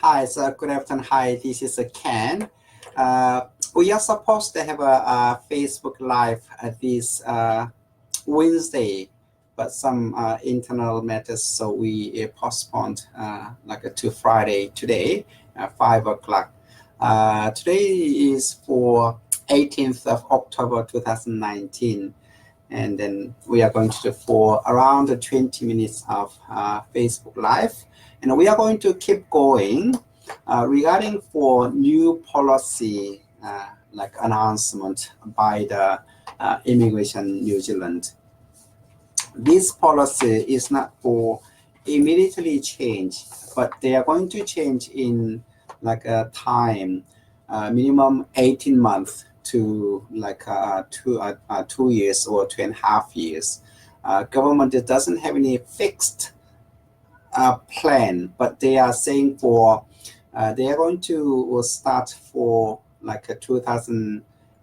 Hi, so good afternoon. Hi, this is Ken. We are supposed to have a Facebook Live at this Wednesday, but some internal matters, so we postponed to Friday today, 5 o'clock. Today is for 18th of October 2019, and then we are going to do for around 20 minutes of Facebook Live, and we are going to keep going regarding for new policy announcement by the Immigration New Zealand. This policy is not for immediately change, but they are going to change in a time, minimum 18 months to 2 years or 2.5 years. Government doesn't have any fixed plan, but they are saying for they are going to start for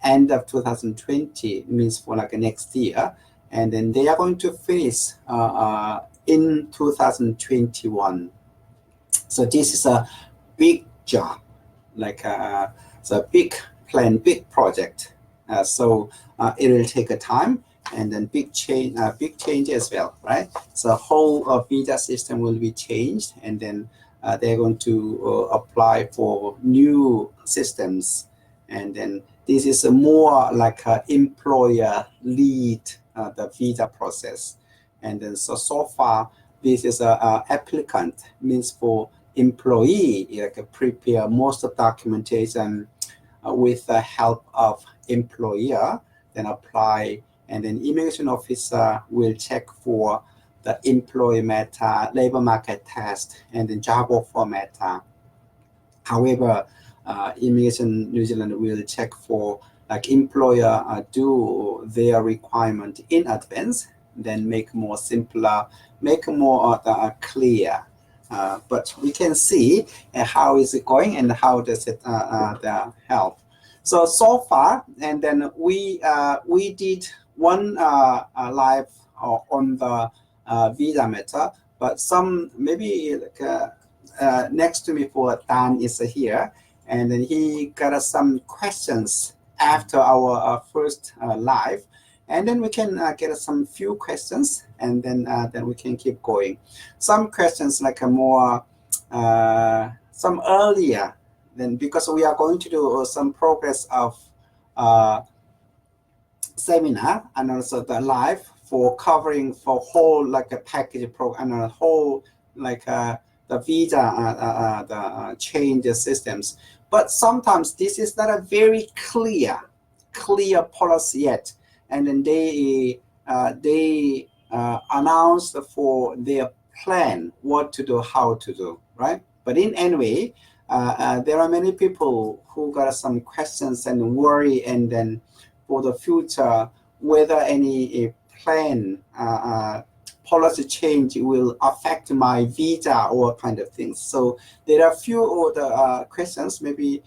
end of 2020, means for next year, and then they are going to finish in 2021. So this is a big job, it's a big plan, big project. So it will take a time, and then big change as well, right? So whole visa system will be changed, and then they're going to apply for new systems, and then this is a more like employer lead the visa process. And then so far this is a applicant, means for employee prepare most of documentation with the help of employer, then apply, and then immigration officer will check for the employee matter, labor market test, and then job offer matter. However, Immigration New Zealand will check for employer do their requirement in advance, then make more simpler, make more clear. But we can see how is it going and how does it help. So far, and then we did one live on the visa matter, but some maybe next to me for Dan is here, and then he got some questions after our first live, and then we can get some few questions, and then we can keep going. Some questions more some earlier, then because we are going to do some progress of seminar and also the live for covering for whole a package program and a whole the visa the change systems. But sometimes this is not a very clear policy yet, and then they announced for their plan what to do, how to do, right? But in any way, there are many people who got some questions and worry, and then for the future whether any plan policy change will affect my visa or kind of things. So there are a few other questions. Maybe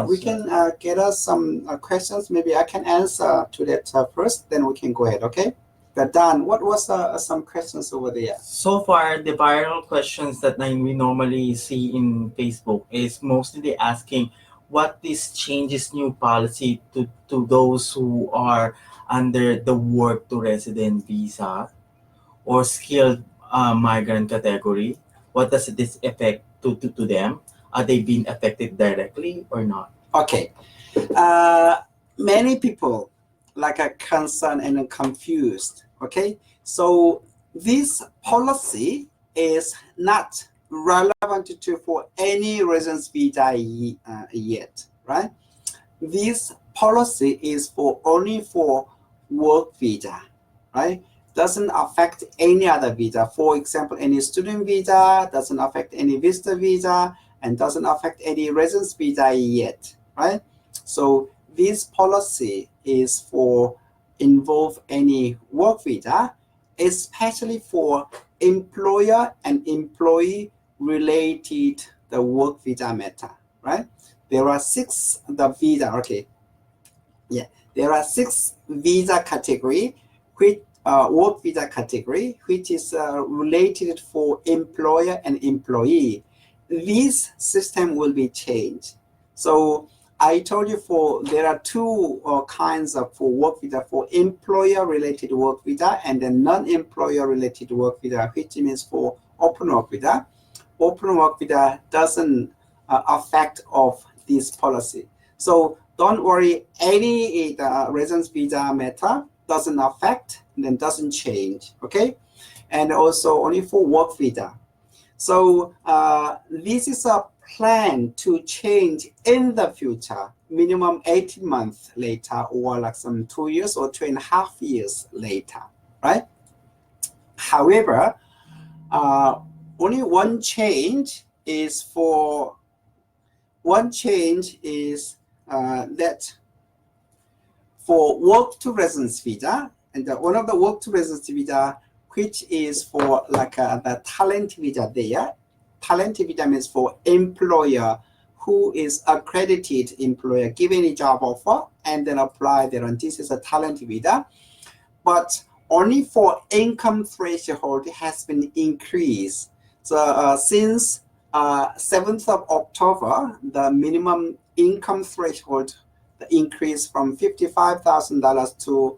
we can get us some questions. Maybe I can answer to that first, then we can go ahead, okay? But Dan, what was some questions over there? So far, the viral questions that we normally see in Facebook is mostly asking what this changes new policy to those who are under the work to resident visa or skilled migrant category. What does this affect to them? Are they being affected directly or not? Okay. Many people are concerned and confused. Okay, so this policy is not relevant for any residence visa yet, right? This policy is only for work visa, right? Doesn't affect any other visa. For example, any student visa, doesn't affect any visitor visa, and doesn't affect any residence visa yet, right? So this policy is for involve any work visa, especially for employer and employee related the work visa matter, right? There are 6 the visa, okay. Yeah, there are 6 visa category, which work visa category, which is related for employer and employee. this system will be changed. So I told you there are two kinds of work visa, for employer-related work visa and then non-employer-related work visa, which means for open work visa. Open work visa doesn't affect of this policy. So don't worry, any residence visa matter doesn't affect, then doesn't change, okay? And also only for work visa. So this is a plan to change in the future, minimum 18 months later, or like some 2 years or 2.5 years later, right? However, only one change is that for work to residence visa, and one of the work to residence visa, which is for like the talent visa there. Talent visa means for employer who is accredited employer, given a job offer and then apply there, and this is a talent visa. But only for income threshold has been increased. So since 7th of October, the minimum income threshold increased from $55,000 to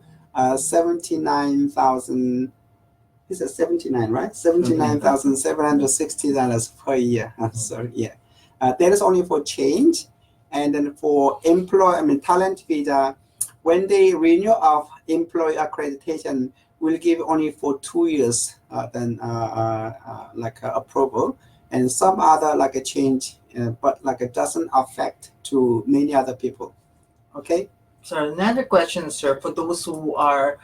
79,000. Is it 79, right? $79,760 per year. I'm sorry, yeah. That is only for change. And then for talent visa, when they renew of employee accreditation, will give only for 2 years, approval, and some other like a change, but like it doesn't affect to many other people. Okay. So another question, sir, for those who are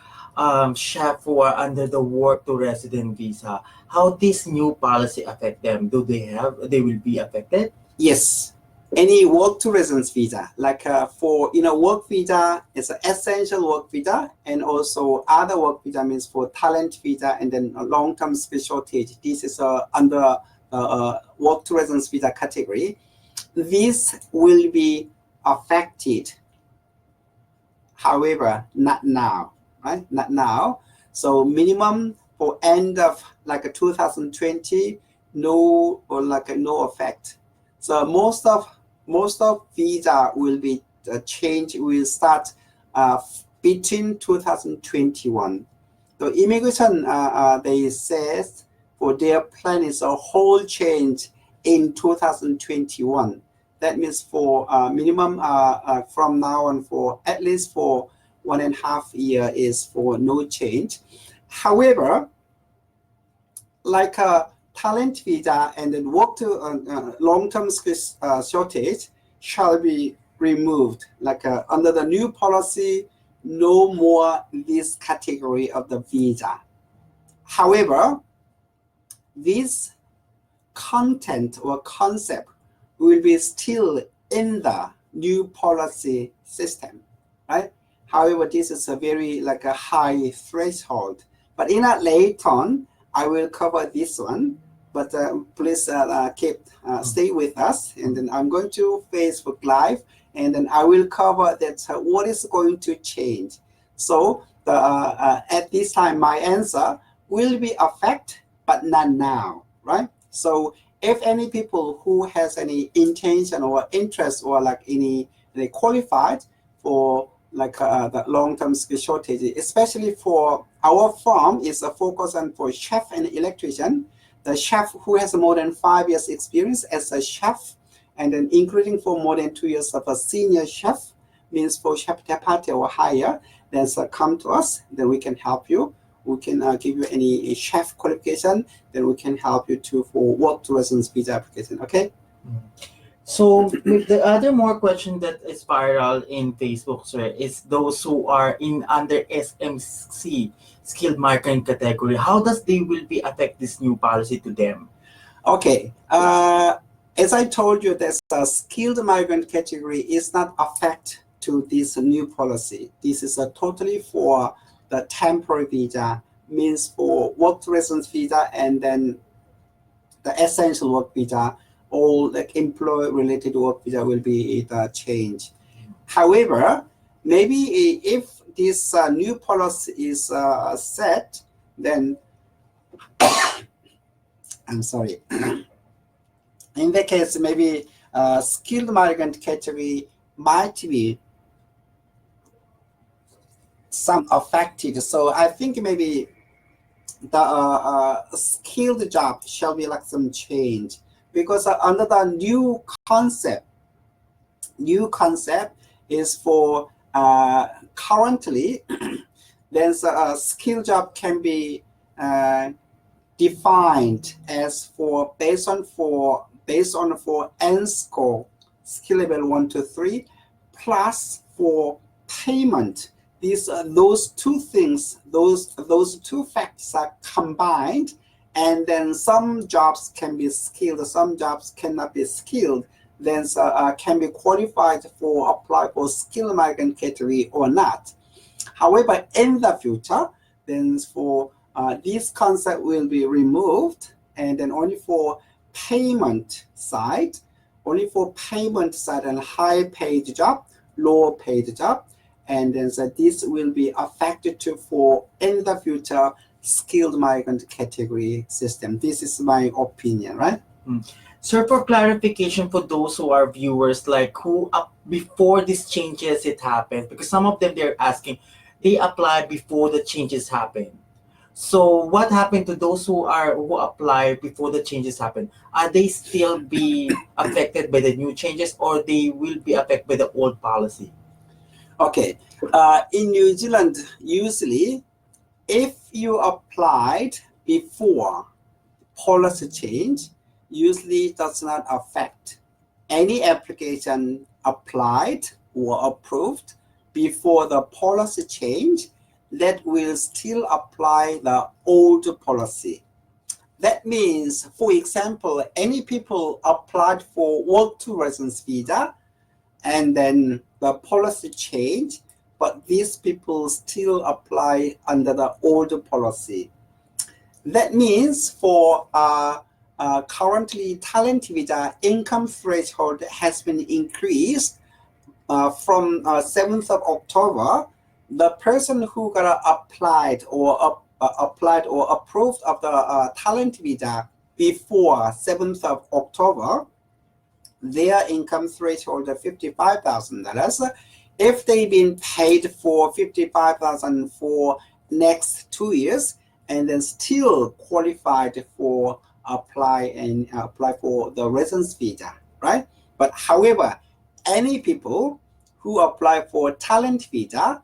chef who are under the work to resident visa, how this new policy affect them? They will be affected? Yes. Any work to residence visa, like for work visa, it's an essential work visa, and also other work visa means for talent visa, and then a long-term specialty. This is under work to residence visa category. This will be affected. However, not now, right? Not now. So minimum for end of like 2020, no effect. So most of visa will be changed. Will start between 2021. The immigration they says for their plan is a whole change in 2021. That means for minimum from now on for at least for 1.5 years is for no change. However, like a talent visa and then work to long-term shortage shall be removed. Like under the new policy, no more this category of the visa. However, this content or concept will be still in the new policy system, right? However, this is a very like a high threshold. But in a later on, I will cover this one. But please stay with us, and then I'm going to Facebook Live, and then I will cover that what is going to change. So at this time, my answer will be affect, but not now, right? So if any people who has any intention or interest or like they qualified for like the long-term skill shortage, especially for our firm is a focus on for chef and electrician. The chef who has more than 5 years experience as a chef, and then including for more than 2 years of a senior chef, means for chef de partie or higher, then come to us, then we can help you. We can give you any chef qualification, then we can help you for work to residence visa application, okay? So the other more question that is viral in Facebook, sir, is those who are in under SMC, skilled migrant category. How does they will be affect this new policy to them? Okay, as I told you, there's a skilled migrant category is not affect to this new policy. This is totally for the temporary visa, means for work to residence visa, and then the essential work visa, all like employee-related work visa will be changed. However, maybe if this new policy is set, then I'm sorry. In that case, maybe skilled migrant category might be some affected. So I think maybe the skilled job shall be like some change, because under the new concept is for currently there's a skill job can be defined as for based on for N score, skill level 1 to 3, plus for payment. Those two things, those two factors are combined, and then some jobs can be skilled, some jobs cannot be skilled. Then can be qualified for apply for skilled migrant category or not. However, in the future, then for this concept will be removed, and then only for payment side and high paid job, low paid job, and then so this will be affected to for in the future skilled migrant category system. This is my opinion, right? Sir, for clarification for those who are viewers, like who before these changes it happened, because some of them they're asking, they applied before the changes happened. So what happened to those who apply before the changes happen? Are they still be affected by the new changes, or they will be affected by the old policy? Okay, in New Zealand, usually, if you applied before policy change, usually does not affect any application applied or approved before the policy change. That will still apply the old policy. That means, for example, any people applied for work to residence visa, and then the policy change, but these people still apply under the old policy. That means for currently talent visa income threshold has been increased from 7th of October. The person who got applied or approved of the talent visa before 7th of October, their income threshold is $55,000. If they've been paid for $55,000 for next 2 years, and then still qualified for apply for the residence visa, right? But however, any people who apply for talent visa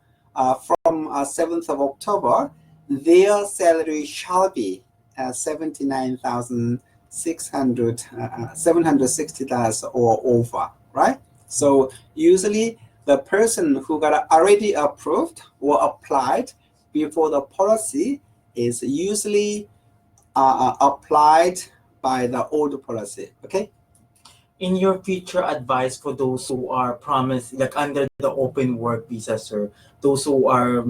from 7th of October, their salary shall be $79,760 or over, right? So usually the person who got already approved or applied before the policy is usually applied by the old policy. Okay. In your future advice for those who are promised, like under the open work visa, sir, those who are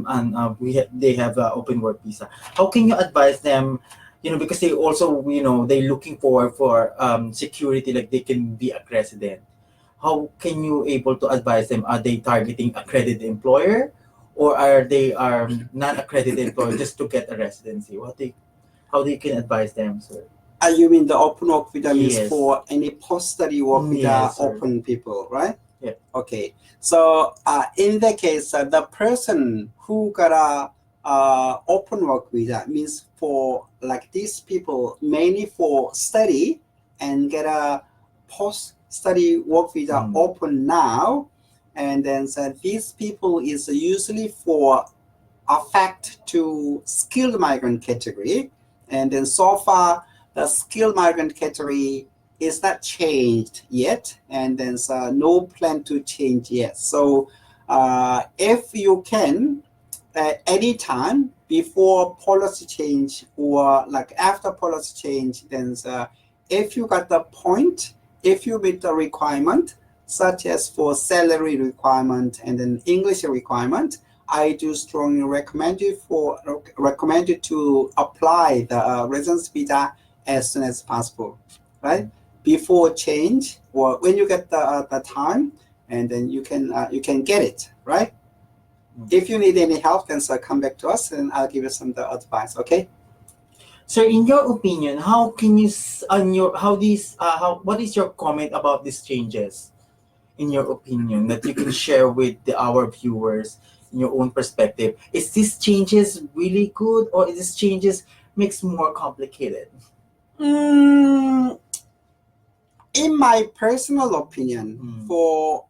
they have an open work visa, how can you advise them? Because they also they're looking for security, like they can be a resident. How can you able to advise them? Are they targeting accredited employer, or are they non-accredited employer just to get a residency? How they can advise them, sir? You mean the open work visa means Yes. for any post-study work visa, Yes, sir. open people, right? Yeah. Okay. So in that case, the person who got a open work visa means for like these people mainly for study and get a post-study work visa open now, and then so these people is usually for affect to skilled migrant category, and then so far the skilled migrant category is not changed yet, and then no plan to change yet. So if you can anytime before policy change or like after policy change, then if you got the point, if you meet the requirement such as for salary requirement and then English requirement, I do strongly recommend you to apply the residence visa as soon as possible, right? Before change or when you get the time, and then you can get it, right? If you need any help, then come back to us and I'll give you some advice, okay? So, in your opinion, how can you on your how these how what is your comment about these changes? In your opinion, that you can share with our viewers in your own perspective, is these changes really good, or is these changes makes more complicated? Mm, in my personal opinion, Mm. for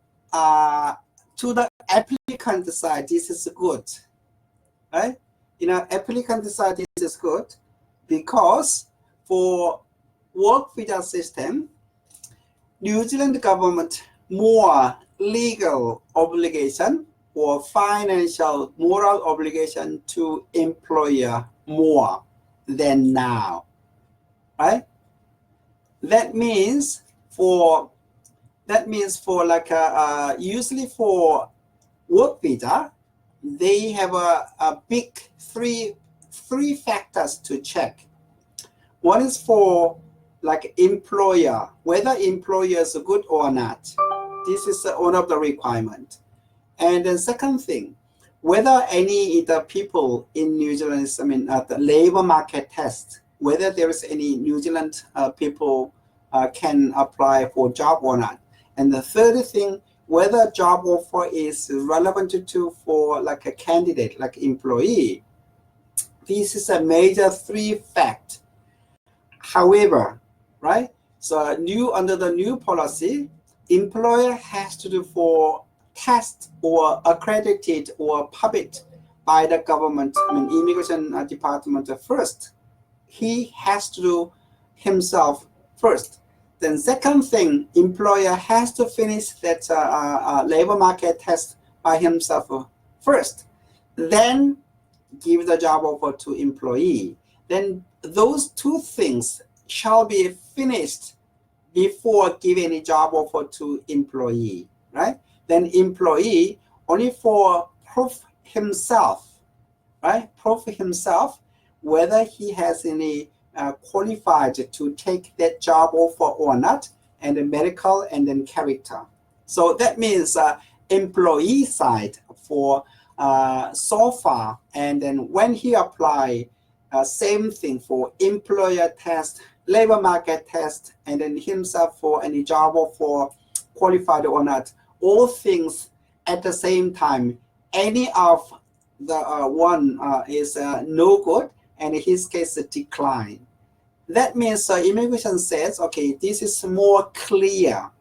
to the applicant side, this is good, right? Applicant side, this is good because for work visa system, New Zealand government more legal obligation or financial moral obligation to employer more than now, right? That means for like usually for work visa, they have a big three factors to check. One is for like employer, whether employer is good or not. This is one of the requirement. And the second thing, whether any the people in New Zealand, at the labor market test, whether there is any New Zealand people can apply for job or not. And the third thing, whether job offer is relevant to for like a candidate, like employee. This is a major three fact. However, right? So under the new policy, employer has to do for test or accredited or published by the government, immigration department first. He has to do himself first. Then second thing, employer has to finish that labor market test by himself first. Then give the job offer to employee. Then those two things shall be finished before giving any job offer to employee, right? Then employee only for proof himself, right? Proof himself whether he has any qualified to take that job offer or not, and the medical and then character. So that means employee side for so far, and then when he apply, same thing for employer test, labor market test, and then himself for any job offer, qualified or not, all things at the same time. Any of the one is no good, and in his case a decline. That means immigration says, okay, this is more clear,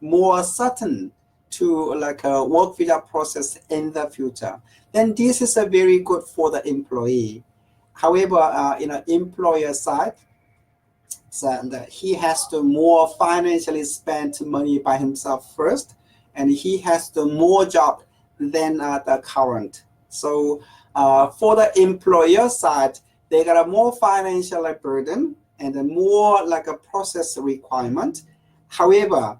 more certain to like a work visa process in the future. Then this is a very good for the employee. However, employer side, so he has to more financially spend money by himself first, and he has to more job than the current. So for the employer side, they got a more financial burden and a more like a process requirement. However,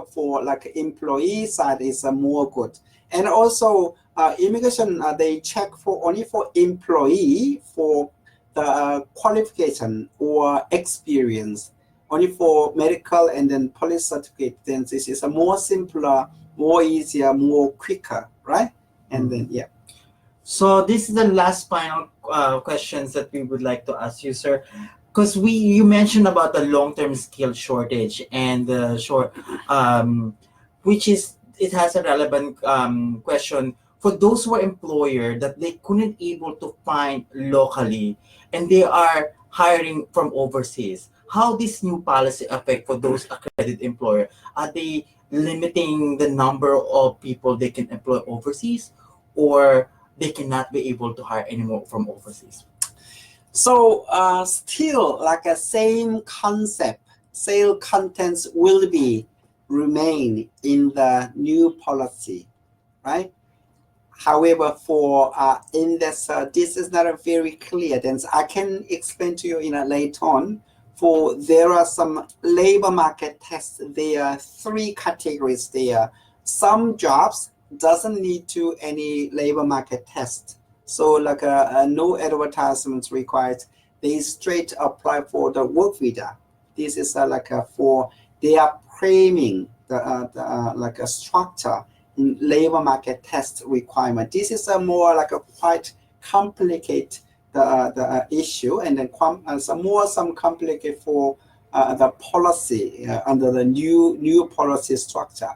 for like employee side is more good. And also immigration, they check for only for employee for the qualification or experience, only for medical and then police certificate. Then this is a more simpler, more easier, more quicker, right? And then yeah. So this is the last final questions that we would like to ask you, sir. Because you mentioned about the long-term skill shortage and the which is it has a relevant question for those who are employer that they couldn't able to find locally and they are hiring from overseas. How this new policy affect for those accredited employer? Are they limiting the number of people they can employ overseas, or they cannot be able to hire anymore from overseas? So still like a same concept, sale contents will be remain in the new policy, right? However, for in this, this is not a very clear. Then I can explain to you in a later on. For there are some labor market tests. There are three categories there. Some jobs doesn't need to any labor market test. So like no advertisements required. They straight apply for the work visa. This is for they are framing the like a structure labor market test requirement. This is a more like a quite complicated the issue, and then some complicated for the policy under the new policy structure.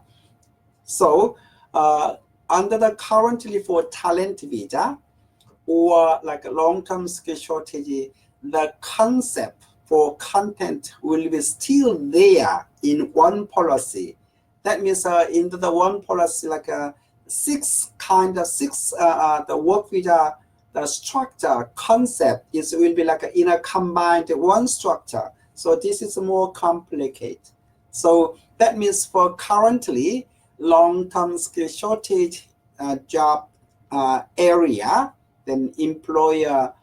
So under the currently for talent visa or like a long-term skill shortage, the concept for content will be still there in one policy. That means into the one policy, like the work visa, the structure concept will be like in a combined one structure. So this is more complicated. So that means for currently long-term skill shortage job area, then employer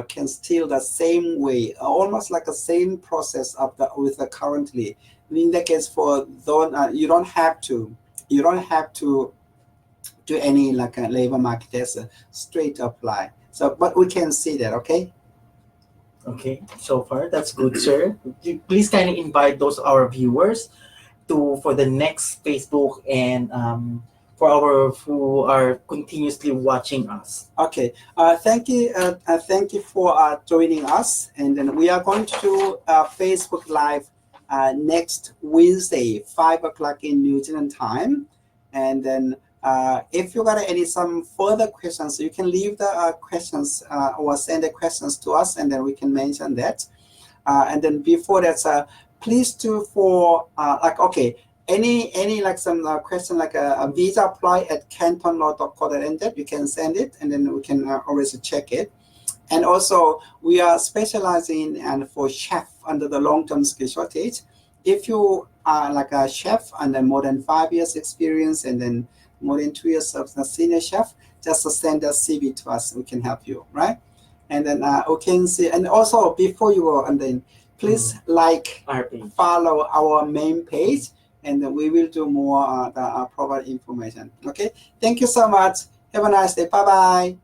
can still the same way, almost like the same process of with the currently. In that case, for those you don't have to do any like a labor market test, straight apply. So, but we can see that, okay? Okay, so far that's good, sir. Please kindly invite those our viewers for the next Facebook and for our who are continuously watching us. Okay, thank you for joining us, and then we are going to do Facebook Live next Wednesday, 5 o'clock in New Zealand time, and then if you got some further questions, you can leave the questions or send the questions to us, and then we can mention that. And then before that, please do for any like some question like a visa apply at cantonlaw.co.nz, you can send it, and then we can always check it. And also we are specializing and for chef under the long-term skill shortage. If you are like a chef and then more than 5 years experience and then more than 2 years of a senior chef, just send a CV to us, we can help you, right? And then we can see, and also before you go, and then please follow our main page, and then we will do more the proper information. Okay, thank you so much. Have a nice day. Bye bye.